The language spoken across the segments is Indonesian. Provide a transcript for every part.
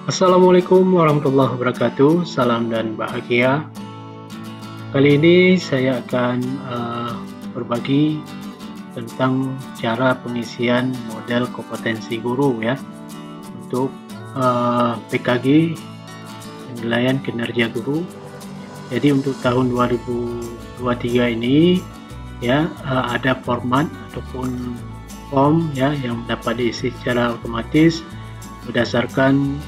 Assalamualaikum warahmatullahi wabarakatuh. Salam dan bahagia. Kali ini saya akan berbagi tentang cara pengisian model kompetensi guru ya untuk PKG penilaian kinerja guru. Jadi untuk tahun 2023 ini ya ada format ataupun form ya yang dapat diisi secara otomatis berdasarkan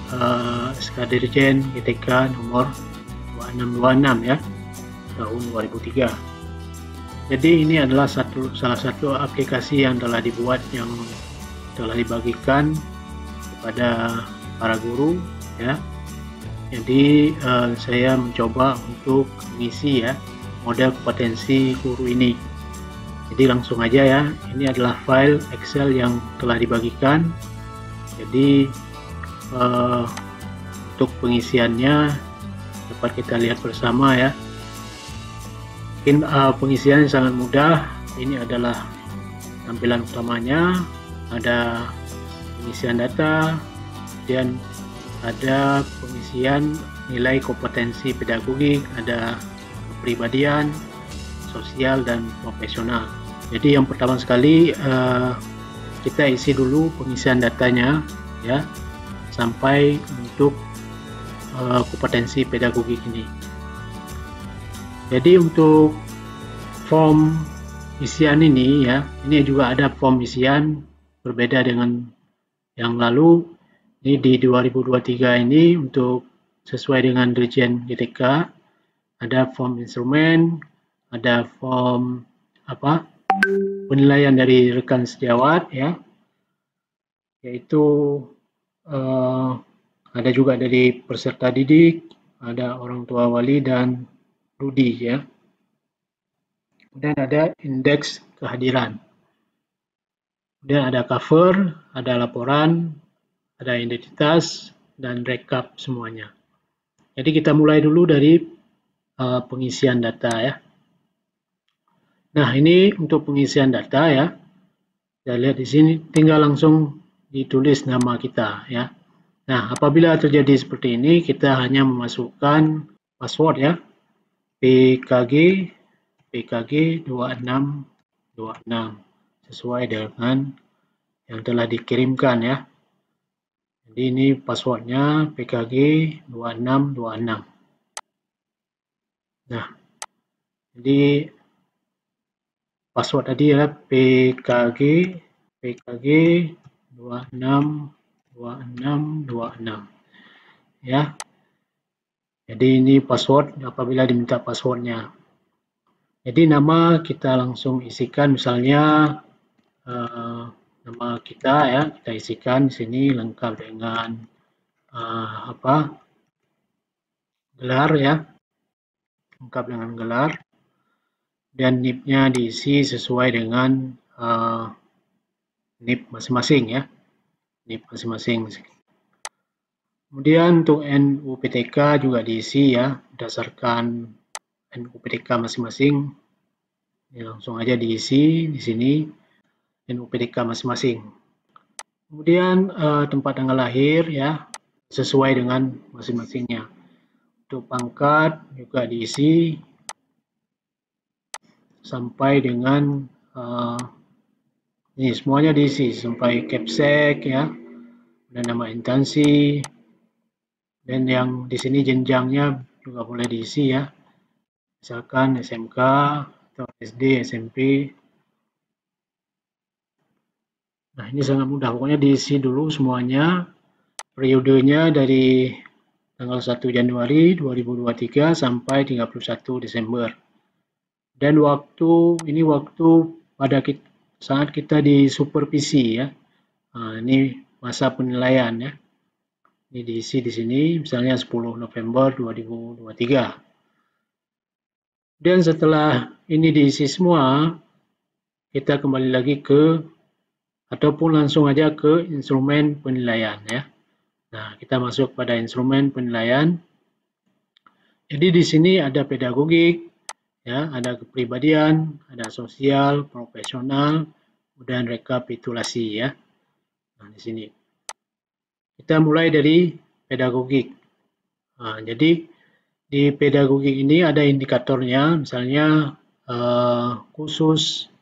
SK Dirjen GTK nomor 2626 ya tahun 2003. Jadi ini adalah salah satu aplikasi yang telah dibuat yang telah dibagikan kepada para guru ya. Jadi saya mencoba untuk mengisi ya model kompetensi guru ini. Jadi langsung aja ya, ini adalah file Excel yang telah dibagikan. Jadi untuk pengisiannya dapat kita lihat bersama ya. Mungkin pengisiannya sangat mudah. Ini adalah tampilan utamanya, ada pengisian data, kemudian ada pengisian nilai kompetensi pedagogik, ada kepribadian, sosial dan profesional. Jadi yang pertama sekali kita isi dulu pengisian datanya ya sampai untuk kompetensi pedagogik ini. Jadi untuk form isian ini ya, ini juga ada form isian berbeda dengan yang lalu. Ini di 2023 ini untuk sesuai dengan Dirjen GTK ada form instrumen, ada form penilaian dari rekan sejawat ya, yaitu ada juga dari peserta didik, ada orang tua wali dan Rudi ya. Kemudian ada indeks kehadiran. Kemudian ada cover, ada laporan, ada identitas dan rekap semuanya. Jadi kita mulai dulu dari pengisian data ya. Nah, ini untuk pengisian data ya. Kita lihat di sini tinggal langsung ditulis nama kita ya. Nah, apabila terjadi seperti ini, kita hanya memasukkan password ya, PKG 2626 sesuai dengan yang telah dikirimkan ya. Jadi ini passwordnya PKG 2626. Nah, jadi password tadi adalah PKG 262626 ya. Jadi ini password apabila diminta passwordnya. Jadi nama kita langsung isikan, misalnya nama kita ya, kita isikan di sini lengkap dengan gelar ya, lengkap dengan gelar, dan NIP-nya diisi sesuai dengan NIP masing-masing ya, NIP masing-masing. Kemudian untuk NUPTK juga diisi ya berdasarkan NUPTK masing-masing. Ini langsung aja diisi di sini NUPTK masing-masing. Kemudian tempat tanggal lahir ya sesuai dengan masing-masingnya. Untuk pangkat juga diisi sampai dengan ini semuanya diisi sampai capsek ya, dan nama instansi, dan yang di sini jenjangnya juga boleh diisi ya, misalkan SMK atau SD, SMP. Nah, ini sangat mudah, pokoknya diisi dulu semuanya. Periodenya dari tanggal 1 Januari 2023 sampai 31 Desember. Dan waktu pada saat kita disupervisi ya. Nah, ini masa penilaian ya. Ini diisi di sini, misalnya 10 November 2023. Dan setelah ini diisi semua, kita kembali lagi ataupun langsung aja ke instrumen penilaian ya. Nah, kita masuk pada instrumen penilaian. Jadi di sini ada pedagogik, ya, ada kepribadian, ada sosial, profesional, kemudian rekapitulasi ya. Nah, di sini kita mulai dari pedagogik. Nah, jadi di pedagogik ini ada indikatornya, misalnya khusus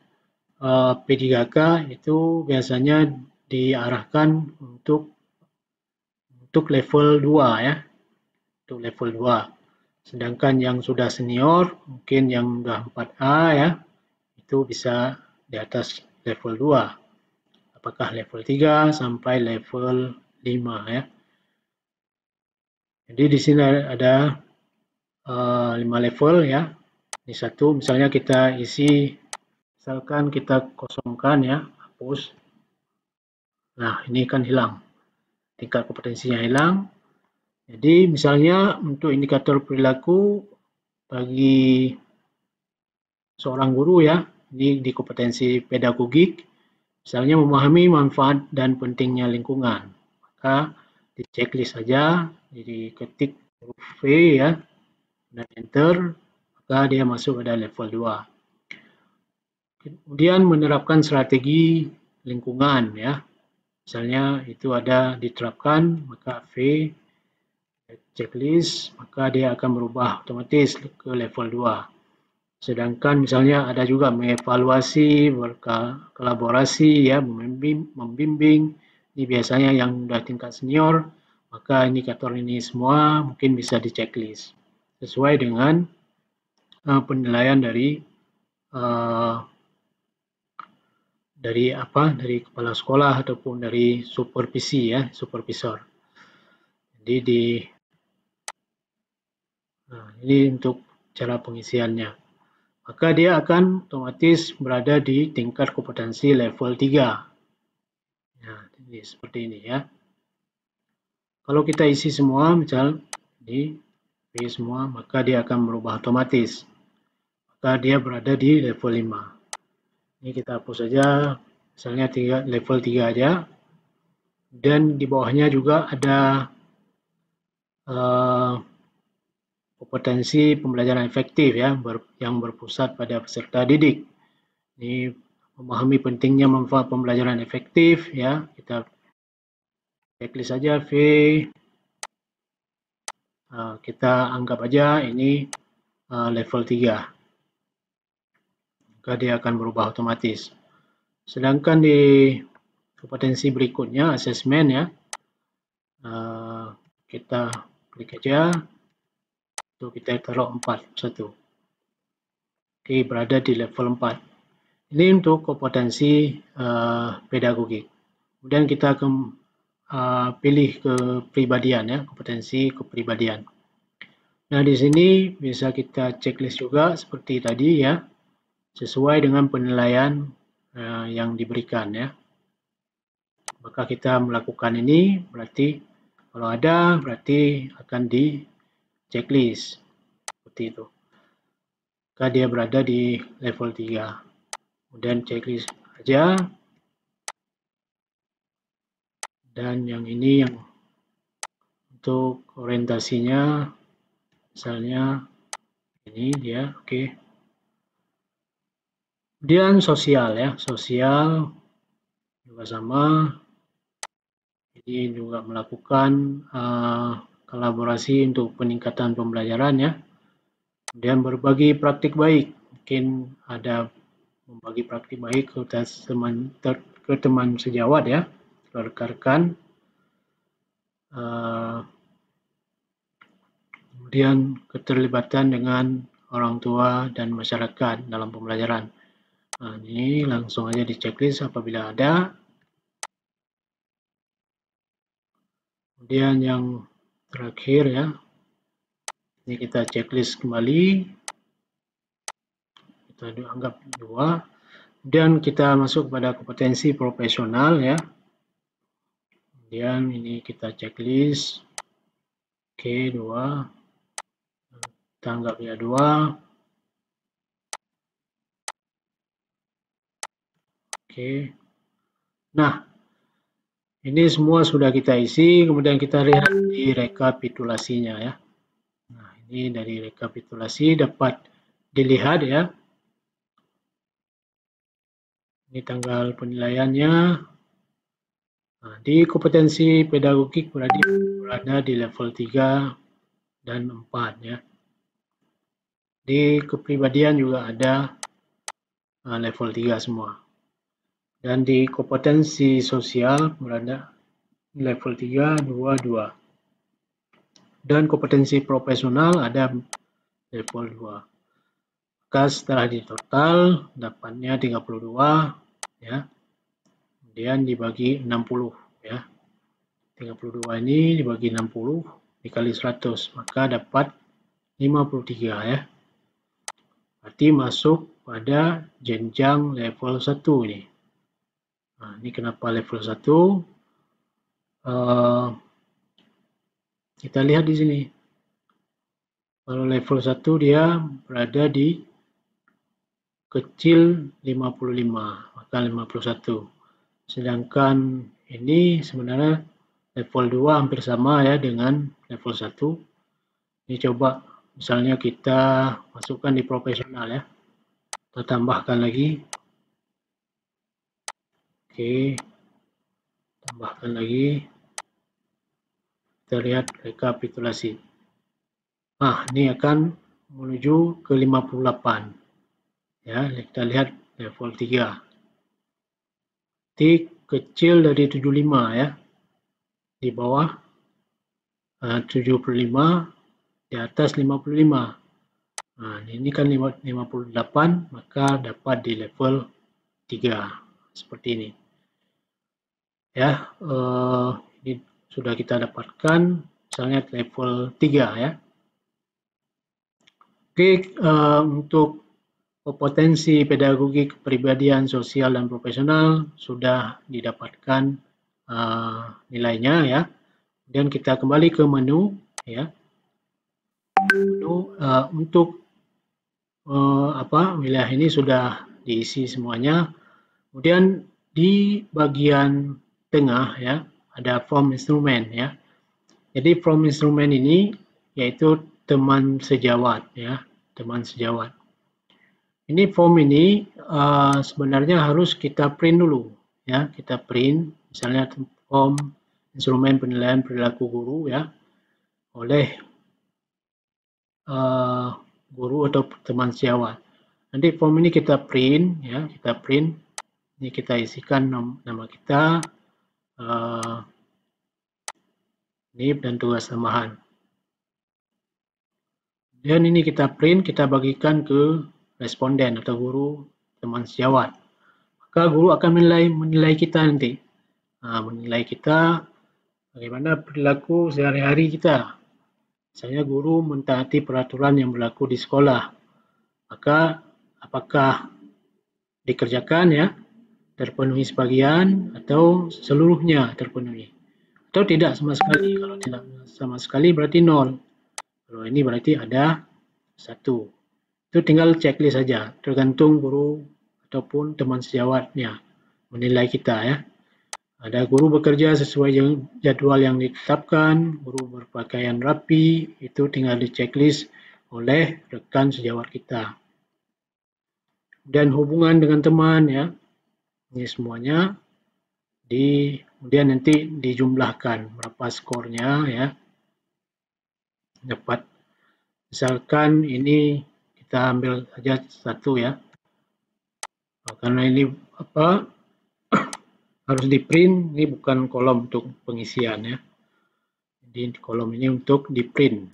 P3K itu biasanya diarahkan untuk level 2 ya, untuk level 2. Sedangkan yang sudah senior, mungkin yang sudah 4A ya, itu bisa di atas level 2. Apakah level 3 sampai level 5 ya. Jadi di sini ada 5 level ya. Ini satu, misalnya kita isi, misalkan kita kosongkan ya, hapus. Nah, ini kan hilang. Tingkat kompetensinya hilang. Jadi misalnya untuk indikator perilaku bagi seorang guru ya, ini di kompetensi pedagogik, misalnya memahami manfaat dan pentingnya lingkungan. Maka di checklist saja, jadi ketik huruf V ya, dan enter, maka dia masuk pada level 2. Kemudian menerapkan strategi lingkungan ya, misalnya itu ada diterapkan, maka V checklist, maka dia akan berubah otomatis ke level 2. Sedangkan misalnya ada juga mengevaluasi, berkolaborasi, ya, membimbing. Ini biasanya yang sudah tingkat senior, maka indikator ini semua mungkin bisa di checklist sesuai dengan penilaian dari kepala sekolah ataupun dari supervisi ya, supervisor. Jadi ini untuk cara pengisiannya. Maka dia akan otomatis berada di tingkat kompetensi level 3. Nah, ini seperti ini ya. Kalau kita isi semua, misal ini semua, maka dia akan berubah otomatis. Maka dia berada di level 5. Ini kita hapus saja, misalnya level 3 aja. Dan di bawahnya juga ada kompetensi pembelajaran efektif ya, yang berpusat pada peserta didik. Ini memahami pentingnya manfaat pembelajaran efektif ya, kita checklist saja V, kita anggap aja ini level 3, maka dia akan berubah otomatis. Sedangkan di kompetensi berikutnya asesmen ya, kita klik aja, itu kita taruh 4, Oke, berada di level 4. Ini untuk kompetensi pedagogik. Kemudian kita akan pilih kepribadian ya, kompetensi kepribadian. Nah, di sini bisa kita checklist juga seperti tadi ya, sesuai dengan penilaian yang diberikan ya. Maka kita melakukan ini, berarti kalau ada berarti akan di checklist seperti itu. Maka dia berada di level 3. Kemudian checklist aja. Dan yang ini yang untuk orientasinya, misalnya ini dia, oke. Kemudian sosial ya, sosial juga sama. Jadi juga melakukan kolaborasi untuk peningkatan pembelajaran ya. Kemudian berbagi praktik baik, mungkin ada membagi praktik baik ke teman sejawat ya, ke rekan-rekan. Kemudian keterlibatan dengan orang tua dan masyarakat dalam pembelajaran. Nah, ini langsung aja di checklist apabila ada. Kemudian yang terakhir ya, ini kita checklist kembali. Kita anggap 2. Kemudian kita masuk pada kompetensi profesional ya. Kemudian ini kita checklist. Oke, 2. Kita anggap ya 2. Oke. Nah, ini semua sudah kita isi, kemudian kita lihat di rekapitulasinya ya. Nah, ini dari rekapitulasi dapat dilihat ya. Ini tanggal penilaiannya. Nah, di kompetensi pedagogik berada di level 3 dan 4 ya. Di kepribadian juga ada level 3 semua. Dan di kompetensi sosial berada level 3, 2, 2. Dan kompetensi profesional ada level 2. Maka setelah ditotal dapatnya 32 ya. Kemudian dibagi 60 ya. 32 ini dibagi 60 dikali 100 maka dapat 53 ya. Berarti masuk pada jenjang level 1 ini. Nah, ini kenapa level 1? Kita lihat di sini. Kalau level 1 dia berada di kecil 55, maka 51. Sedangkan ini sebenarnya level 2 hampir sama ya dengan level 1. Ini coba misalnya kita masukkan di profesional ya. Kita tambahkan lagi. Oke. Tambahkan lagi. Kita lihat rekapitulasi. Nah, ini akan menuju ke 58. Ya, kita lihat level 3. T kecil dari 75 ya. Di bawah 75, di atas 55. Nah, ini kan 58, maka dapat di level 3. Seperti ini. Ya, ini sudah kita dapatkan misalnya level 3 ya. Oke, untuk kompetensi pedagogi kepribadian sosial dan profesional sudah didapatkan nilainya ya. Dan kita kembali ke menu ya. Menu untuk wilayah ini sudah diisi semuanya. Kemudian di bagian tengah ya ada form instrumen ya. Jadi form instrumen ini yaitu teman sejawat ya, teman sejawat. Ini form ini sebenarnya harus kita print dulu ya, kita print misalnya form instrumen penilaian perilaku guru ya oleh guru atau teman sejawat. Nanti form ini kita print ya, kita print. Ini kita isikan nama kita, NIP dan tugas tambahan. Dan ini kita print, kita bagikan ke responden atau guru teman sejawat. Maka guru akan menilai kita nanti. Menilai kita bagaimana perilaku sehari-hari kita. Misalnya guru mentaati peraturan yang berlaku di sekolah. Maka apakah dikerjakan ya, terpenuhi sebagian atau seluruhnya terpenuhi. Atau tidak sama sekali. Kalau tidak sama sekali berarti 0. Kalau ini berarti ada 1. Itu tinggal checklist saja, tergantung guru ataupun teman sejawatnya menilai kita ya. Ada guru bekerja sesuai jadwal yang ditetapkan, guru berpakaian rapi, itu tinggal di checklist oleh rekan sejawat kita. Dan hubungan dengan teman ya, ini semuanya kemudian nanti dijumlahkan berapa skornya ya. Dapat misalkan ini kita ambil saja 1 ya. Karena ini harus di print, ini bukan kolom untuk pengisian ya. Jadi kolom ini untuk di print.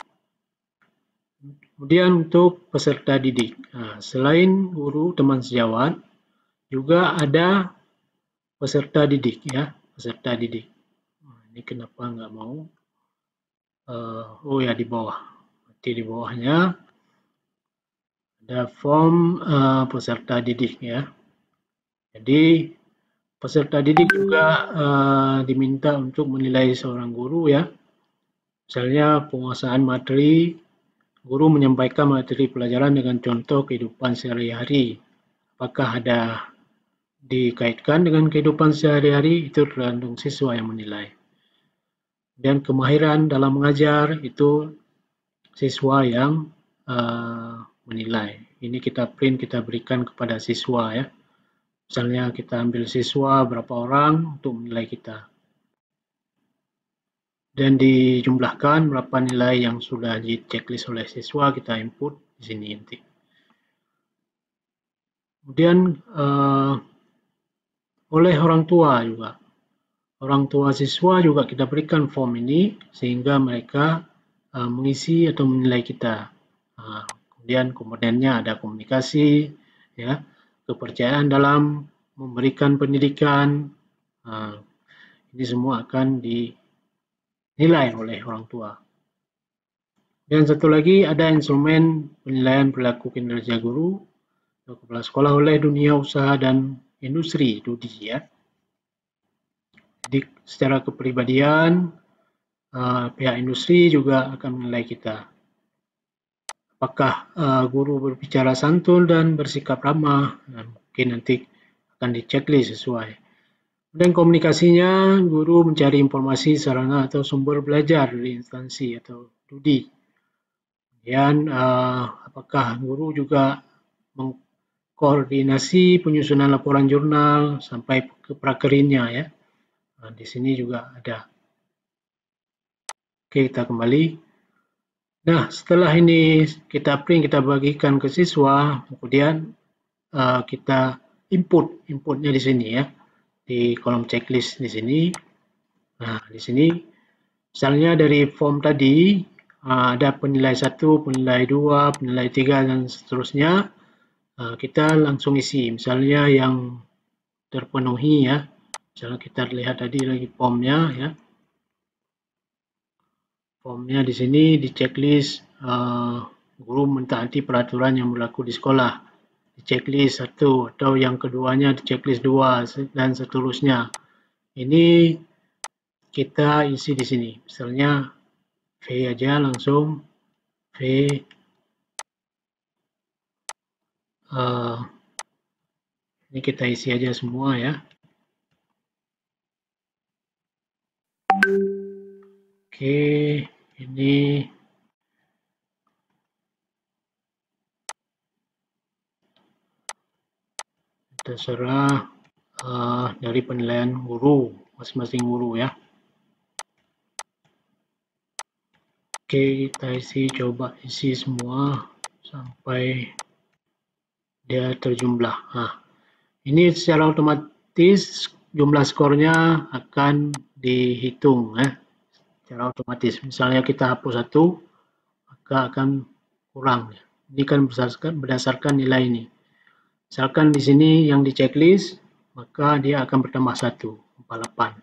Kemudian untuk peserta didik. Nah, selain guru teman sejawat, juga ada peserta didik ya, peserta didik. Nah, ini kenapa nggak mau? Oh ya di bawah. Nanti di bawahnya ada form peserta didik ya. Jadi peserta didik juga diminta untuk menilai seorang guru ya. Misalnya penguasaan materi, guru menyampaikan materi pelajaran dengan contoh kehidupan sehari-hari. Apakah ada dikaitkan dengan kehidupan sehari-hari, itu tergantung siswa yang menilai. Dan kemahiran dalam mengajar itu siswa yang menilai. Ini kita print, kita berikan kepada siswa ya. Misalnya kita ambil siswa berapa orang untuk menilai kita. dan dijumlahkan berapa nilai yang sudah di checklist oleh siswa, kita input di sini nanti. Kemudian oleh orang tua juga. Orang tua siswa juga kita berikan form ini sehingga mereka mengisi atau menilai kita. Kemudian komponennya ada komunikasi, ya, kepercayaan dalam memberikan pendidikan. Ini semua akan dinilai oleh orang tua. Dan satu lagi ada instrumen penilaian perilaku kinerja guru atau kepala sekolah oleh dunia usaha dan industri (DUDI), ya. Jadi secara kepribadian pihak industri juga akan menilai kita. Apakah guru berbicara santun dan bersikap ramah? Mungkin nanti akan diceklis sesuai. Dan komunikasinya, guru mencari informasi, sarana atau sumber belajar dari instansi atau DUDI. Kemudian apakah guru juga mengkoordinasi penyusunan laporan jurnal sampai ke prakerinnya, ya. Di sini juga ada. Oke, kita kembali. Nah, setelah ini kita print, kita bagikan ke siswa, kemudian kita inputnya di sini, ya, di kolom checklist di sini. Nah, di sini misalnya dari form tadi ada penilai 1, penilai 2, penilai 3 dan seterusnya. Kita langsung isi, misalnya yang terpenuhi, ya. Misalnya kita lihat tadi lagi formnya, ya. Formnya di sini di checklist guru mentaati peraturan yang berlaku di sekolah. Di checklist 1 atau yang keduanya di checklist 2 dan seterusnya. Ini kita isi di sini. Misalnya V aja langsung V ini kita isi aja semua, ya. Oke, ini terserah dari penilaian guru, masing-masing guru, ya. Oke, kita coba isi semua sampai dia terjumlah. Nah, ini secara otomatis jumlah skornya akan dihitung, ya, secara otomatis. Misalnya kita hapus 1, maka akan kurang. Ini kan berdasarkan nilai ini. Misalkan di sini yang di checklist, maka dia akan bertambah 1, 48.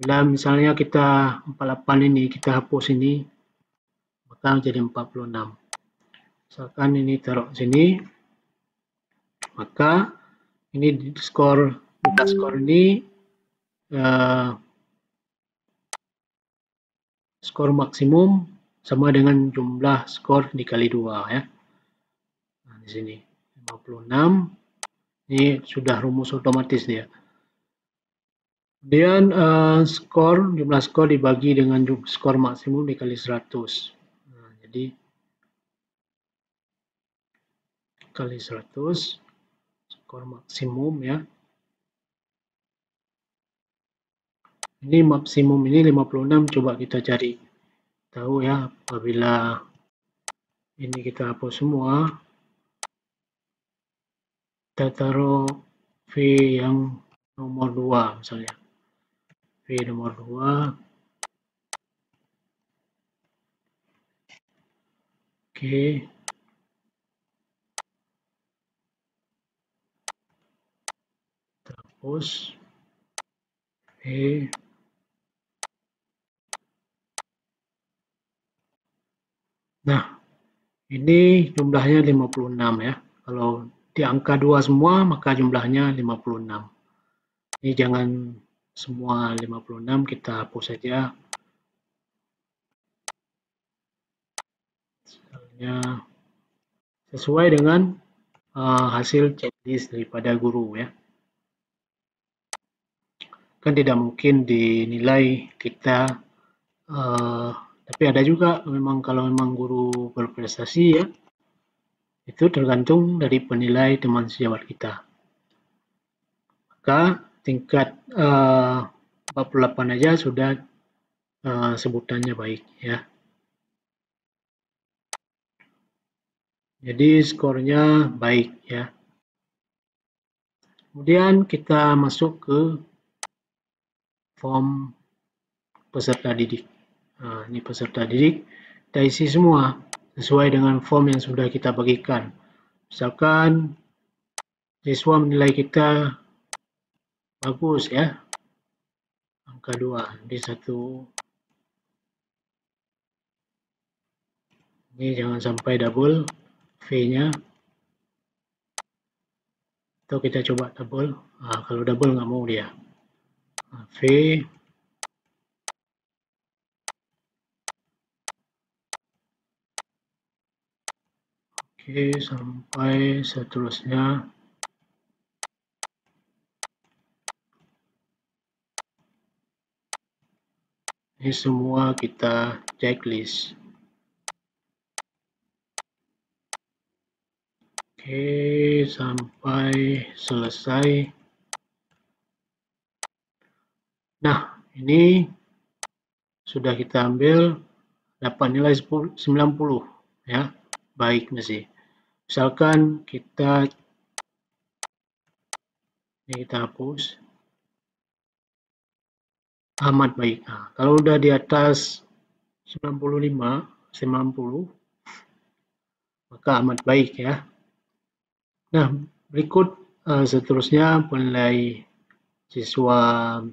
Bila misalnya kita 48 ini, kita hapus ini, maka jadi 46. Misalkan ini taruh sini, maka ini skor ini skor maksimum sama dengan jumlah skor dikali 2, ya. Nah, di sini 56. Ini sudah rumus otomatis dia. Kemudian jumlah skor dibagi dengan skor maksimum dikali 100. Nah, jadi kali 100 skor maksimum, ya. Ini maksimum ini 56, coba kita cari tahu, ya. Apabila ini kita hapus semua, kita taruh V yang nomor 2 misalnya. V nomor 2. Oke. Kita hapus V. Nah, ini jumlahnya 56, ya. Kalau di angka 2 semua, maka jumlahnya 56. Ini jangan semua 56, kita hapus saja. Misalnya sesuai dengan hasil checklist daripada guru, ya. Kan tidak mungkin dinilai kita, tapi ada juga memang kalau memang guru berprestasi, ya, itu tergantung dari penilai teman sejawat kita. Maka tingkat 48 aja sudah sebutannya baik ya. Jadi skornya baik ya. Kemudian kita masuk ke form peserta didik. Nah, ini peserta didik, kita isi semua sesuai dengan form yang sudah kita bagikan. Misalkan siswa menilai kita bagus ya, angka 2, di 1. Ini jangan sampai double V-nya. Atau kita coba double. Nah, kalau double nggak mau dia. Nah, V. Oke, sampai seterusnya. Ini semua kita checklist. Oke, sampai selesai. Nah, ini sudah kita ambil, dapat nilai 90 ya, baik masih. Misalkan kita ini kita hapus, amat baik. Nah, kalau udah di atas 95, 90, maka amat baik ya. Nah, berikut seterusnya penilai siswa,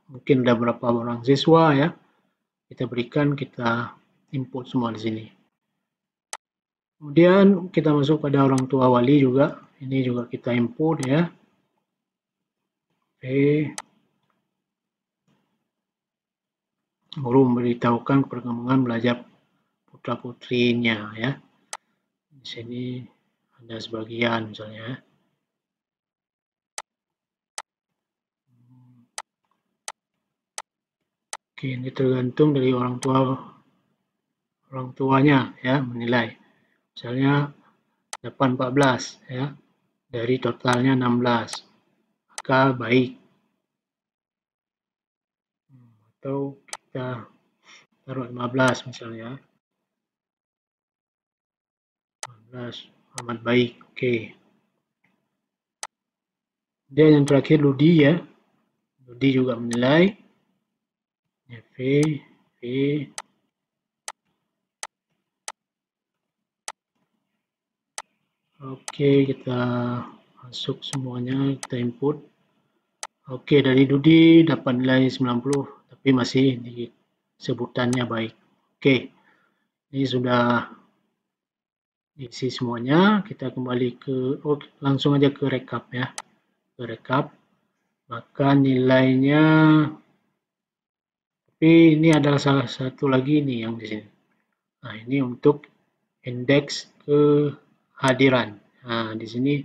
mungkin ada berapa orang siswa ya, kita berikan, kita input semua di sini. Kemudian kita masuk pada orang tua wali juga, ini juga kita input ya. Oke. Guru memberitahukan perkembangan belajar putra-putrinya ya. Di sini ada sebagian misalnya. Oke, ini tergantung dari orang tuanya ya menilai. Misalnya dapat 14 ya, dari totalnya 16, maka baik. Atau kita taruh 15 misalnya. 15 amat baik. Oke. Dan yang terakhir Ludi ya. Ludi juga menilai. V. Oke, kita masuk semuanya, kita input. Oke, dari Dudi dapat nilai 90, tapi masih di sebutannya baik. Oke, ini sudah isi semuanya. Kita kembali ke, langsung aja ke rekap ya. Ke rekap, maka nilainya, tapi ini adalah salah satu lagi nih yang di sini. Nah, ini untuk indeks kehadiran. Nah, di sini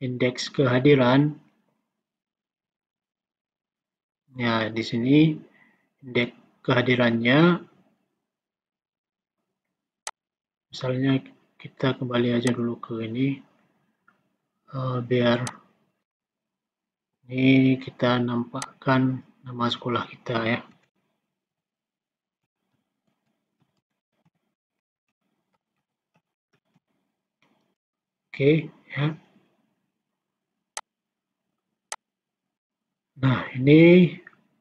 indeks kehadiran. Ya, di sini indeks kehadirannya, misalnya kita kembali aja dulu ke ini, biar ini kita nampakkan nama sekolah kita ya. Oke ya. Nah, ini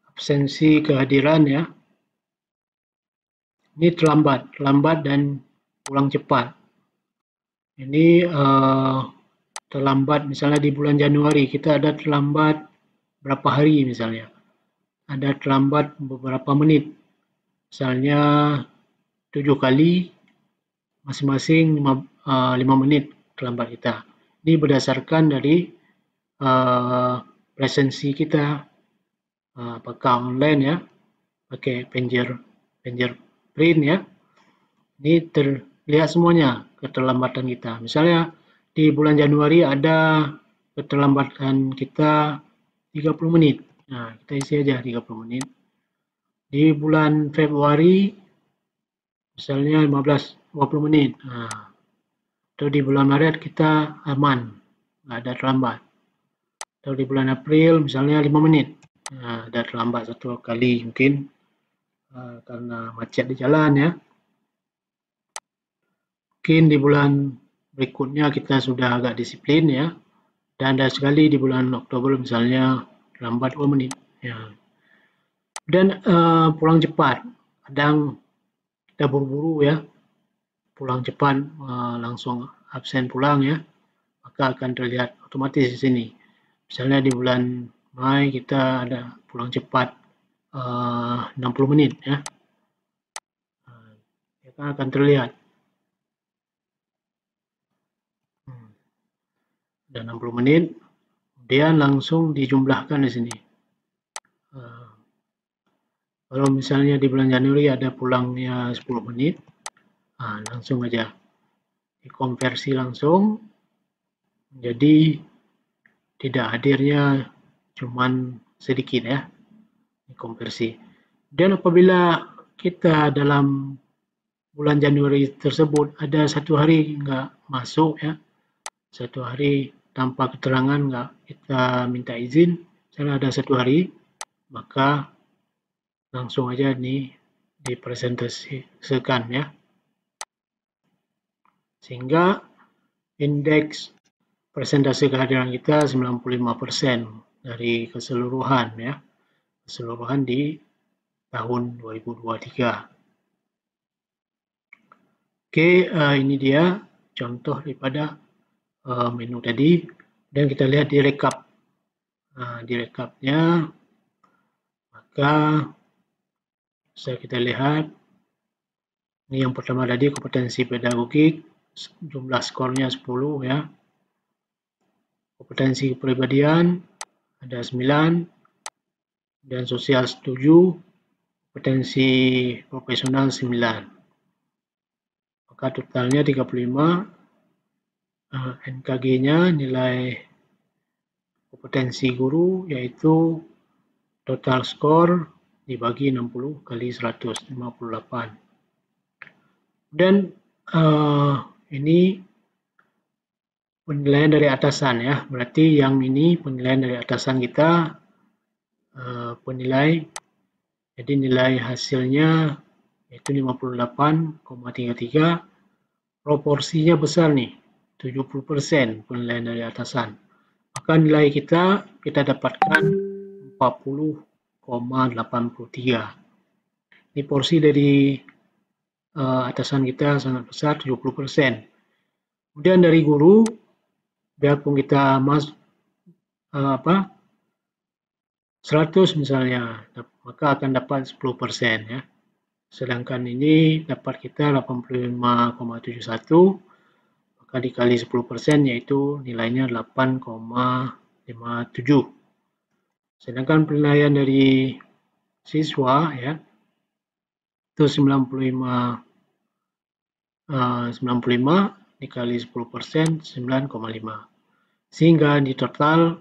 absensi kehadiran ya. Ini terlambat dan pulang cepat. Ini terlambat, misalnya di bulan Januari kita ada terlambat berapa hari misalnya. Ada terlambat beberapa menit. Misalnya 7 kali, masing-masing 5 menit terlambat kita. Ini berdasarkan dari presensi kita, apakah online ya, pakai fingerprint ya. Ini terlihat semuanya keterlambatan kita. Misalnya di bulan Januari ada keterlambatan kita 30 menit. Nah, kita isi aja 30 menit. Di bulan Februari misalnya 20 menit. Nah, atau di bulan Maret kita aman, nggak ada terlambat. Atau di bulan April misalnya 5 menit. Nah, ada terlambat 1 kali mungkin karena macet di jalan ya. Mungkin di bulan berikutnya kita sudah agak disiplin ya. Dan ada sekali di bulan Oktober misalnya lambat 2 menit ya. Dan pulang cepat, kadang kita buru-buru ya, pulang cepat langsung absen pulang ya, maka akan terlihat otomatis di sini. Misalnya di bulan Mei kita ada pulang cepat 60 menit ya, akan terlihat. Dan 60 menit, kemudian langsung dijumlahkan di sini. Kalau misalnya di bulan Januari ada pulangnya 10 menit, langsung aja dikonversi langsung, jadi tidak hadirnya cuman sedikit ya, dikonversi. Dan apabila kita dalam bulan Januari tersebut ada 1 hari nggak masuk ya, 1 hari tanpa keterangan nggak kita minta izin, misalnya ada 1 hari, maka langsung aja nih dipresentasikan ya. Sehingga indeks persentase kehadiran kita 95% dari keseluruhan ya. Keseluruhan di tahun 2023. Oke, ini dia contoh daripada menu tadi, dan kita lihat di rekap. Di rekapnya, maka bisa kita lihat ini yang pertama tadi kompetensi pedagogik, jumlah skornya 10 ya. Kompetensi kepribadian ada 9, dan sosial 7, kompetensi profesional 9. Maka totalnya 35, NKG-nya nilai kompetensi guru yaitu total skor dibagi 60 kali 158. Dan ini penilaian dari atasan ya, berarti yang ini penilaian dari atasan kita penilai, jadi nilai hasilnya yaitu 58,33, proporsinya besar nih, 70% penilaian dari atasan. Maka nilai kita dapatkan 40,83. Ini porsi dari atasan kita sangat besar, 70%. Kemudian dari guru, biarpun kita 100 misalnya, maka akan dapat 10% ya. Sedangkan ini dapat kita 85,71, maka dikali 10% yaitu nilainya 8,57. Sedangkan penilaian dari siswa ya itu 95 dikali 10% 9,5. Sehingga di total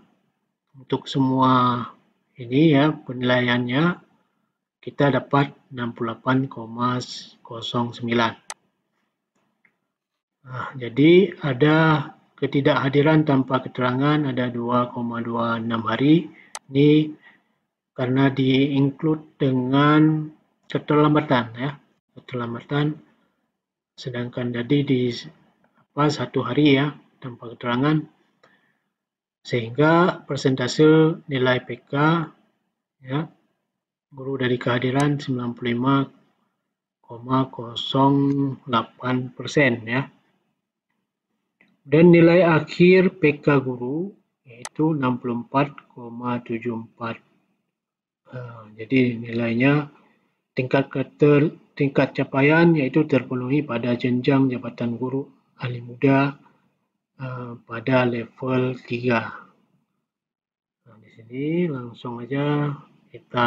untuk semua ini ya penilaiannya kita dapat 68,09. Jadi ada ketidakhadiran tanpa keterangan ada 2,26 hari. Ini karena di-include dengan keterlambatan ya, keterlambatan. Sedangkan tadi di 1 hari ya tanpa keterangan, sehingga persentase nilai PK ya guru dari kehadiran 95,08% ya. Dan nilai akhir PK guru yaitu 64,74. Jadi nilainya tingkat capaian yaitu terpenuhi pada jenjang jabatan guru ahli muda pada level 3. Di sini langsung aja kita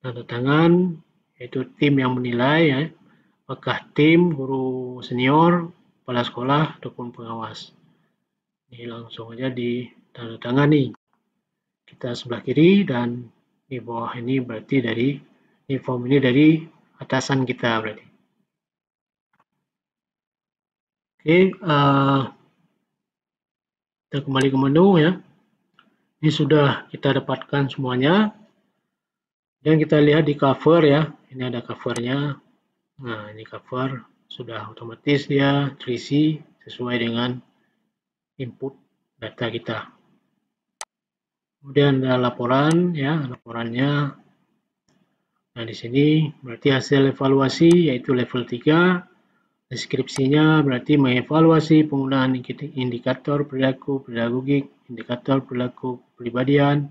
tanda tangan, yaitu tim yang menilai ya, apakah tim guru senior, kepala sekolah ataupun pengawas. Ini langsung aja ditandatangani. Kita sebelah kiri dan di bawah ini berarti dari form ini dari atasan kita berarti. Oke, kita kembali ke menu ya. Ini sudah kita dapatkan semuanya. Dan kita lihat di cover ya, ini ada covernya. Nah, ini cover sudah otomatis dia terisi sesuai dengan input data kita. Kemudian ada laporan ya, laporannya. Nah, di sini berarti hasil evaluasi yaitu level 3. Deskripsinya berarti mengevaluasi penggunaan indikator perilaku pedagogik, indikator perilaku kepribadian,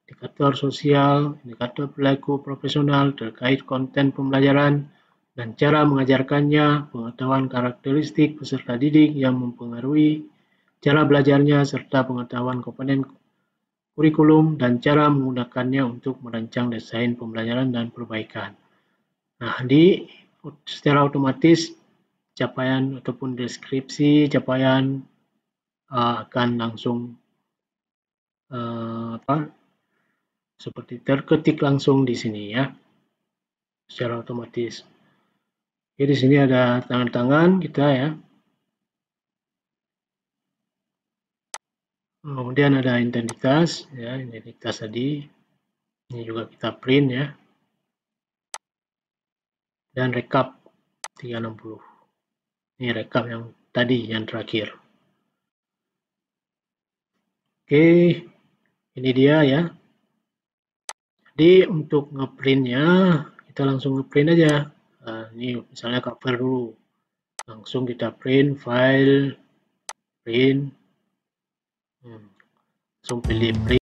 indikator sosial, indikator perilaku profesional terkait konten pembelajaran dan cara mengajarkannya, pengetahuan karakteristik peserta didik yang mempengaruhi cara belajarnya, serta pengetahuan komponen kurikulum dan cara menggunakannya untuk merancang desain pembelajaran dan perbaikan. Nah, secara otomatis capaian ataupun deskripsi capaian akan langsung seperti terketik langsung di sini ya, secara otomatis. Oke, di sini ada tangan-tangan kita ya. Kemudian ada identitas ya, identitas tadi. Ini juga kita print ya. Dan rekap 360. Ini rekap yang tadi, yang terakhir. Oke, ini dia ya. Jadi untuk ngeprintnya, kita langsung ngeprint aja. Nah, ini misalnya cover dulu. Langsung kita print, file, print. Langsung pilih print.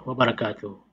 Wabarakatuh.